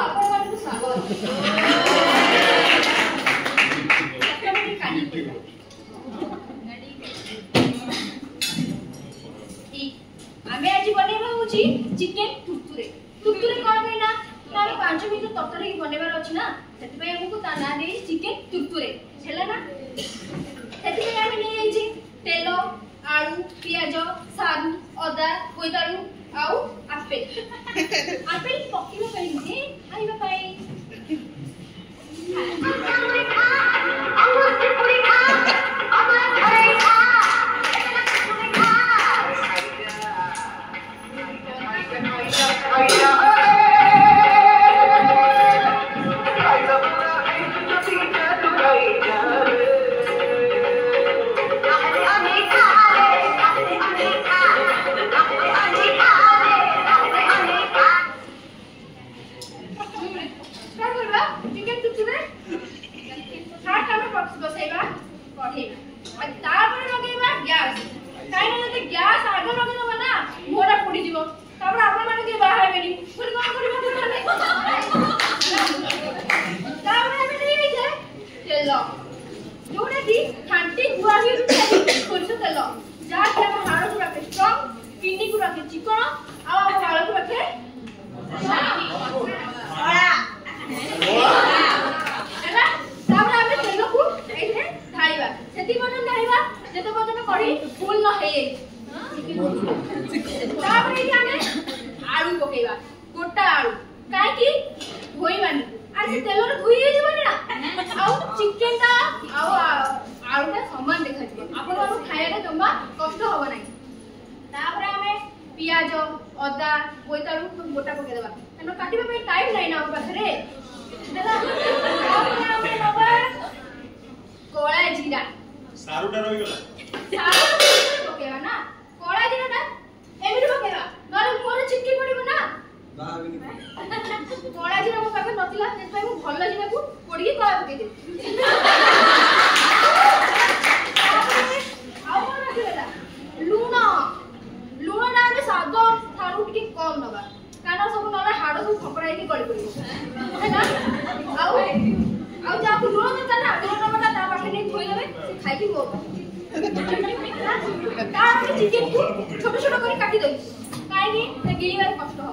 आपण मानकु स्वागत आमे आज बनेबा होची चिकन तुरतुरे तुरतुरे कोन कहना तार 5 मिनिट ततरे बनेबार अछि ना सेति पय हमकु ता ना दे चिकन तुरतुरे छला ना सेति पय आमे नै आइछि तेल आलू पियाज सारू अदा कोइदारू आउ आपेल आपेल पकिलो कहिजे आइबा पाई पियाज अदा बोइतारू गोटा पके देबा एनो काटिबा पे टाइम नै ना पाखरे देला हमरे बाबा कोळा जीरा सारूटा रहि गेला सारू पकेबा ना कोळा जीराटा एमिति पकेबा नले मोर चिक्की पडिबो ना कोळा जीरा मो पाखे नथिला सेत पय मो भल्ला जीरा को पोडी कोळा पके दे आउ कोन रखिबेला लूण लूण ना में सादो थारु टिके कम नबा काना सब नले हाड सब फकराई के गଳି पड़िबो हैना आउ जा को लूण न ता लूण नबा ता पाखे नै धोइ लेबे से खाइ की गो ता चिकन को छोट छोट करी काटी दई काई नि से गिलीबार कष्ट हो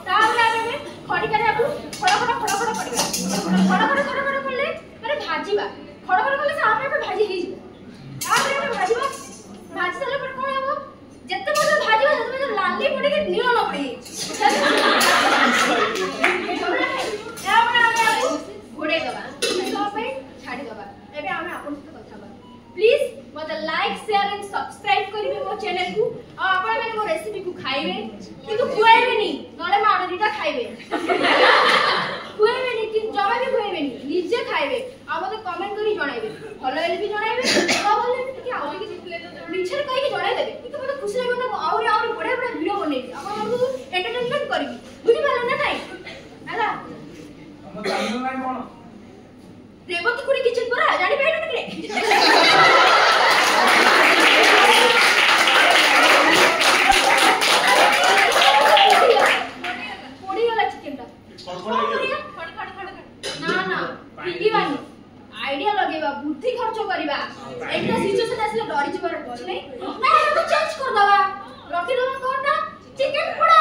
ता आमे खड़ी करे आपु खड़ा खड़ा पड़िबा खड़ा करले माने भाजीबा खड़ा करले से आपे भाजी हे आमे भाजीबा भाजी साले पर कोन हबो जत्ते बड़ भाजीबा जत्ते बड़ लाली पड़ी के नील न पड़ी आमे घोड़े दबा तो पे छाड़ी दबा एबे आमे आपन से कथा बा प्लीज मते लाइक शेयर एंड सब्सक्राइब करिवे मो चैनल को आ आपण माने मो रेसिपी को खाइबे किंतु खुआइबे नी नले मार दीटा खाइबे खुआइबे नी कि जमा भी खुआइबे नी निजे खाइबे आ मते कमेंट करी जणाइबे भलो हेले भी जणाइबे न भलो कि आउ कि मिछर कहि के जणाइ देबे किंतु मते खुशी लागो ना और बडा बडा वीडियो बनेबी आपण को एंटरटेनमेंट करबी बुझी पालो ना नाही हला हम जानिनो नाही कोन रेवती कुड़ी किचन पर जानि बैठो रे पोड़ी वाला चिकन ता ना ना पिंगीबानी आइडिया लगेबा बुद्धि खर्च करिबा एकटा सिचुएशन आसले डरी जबर कुछ नै ना चेंज कर दबा रखि दबा कोनटा चिकन पोड़ा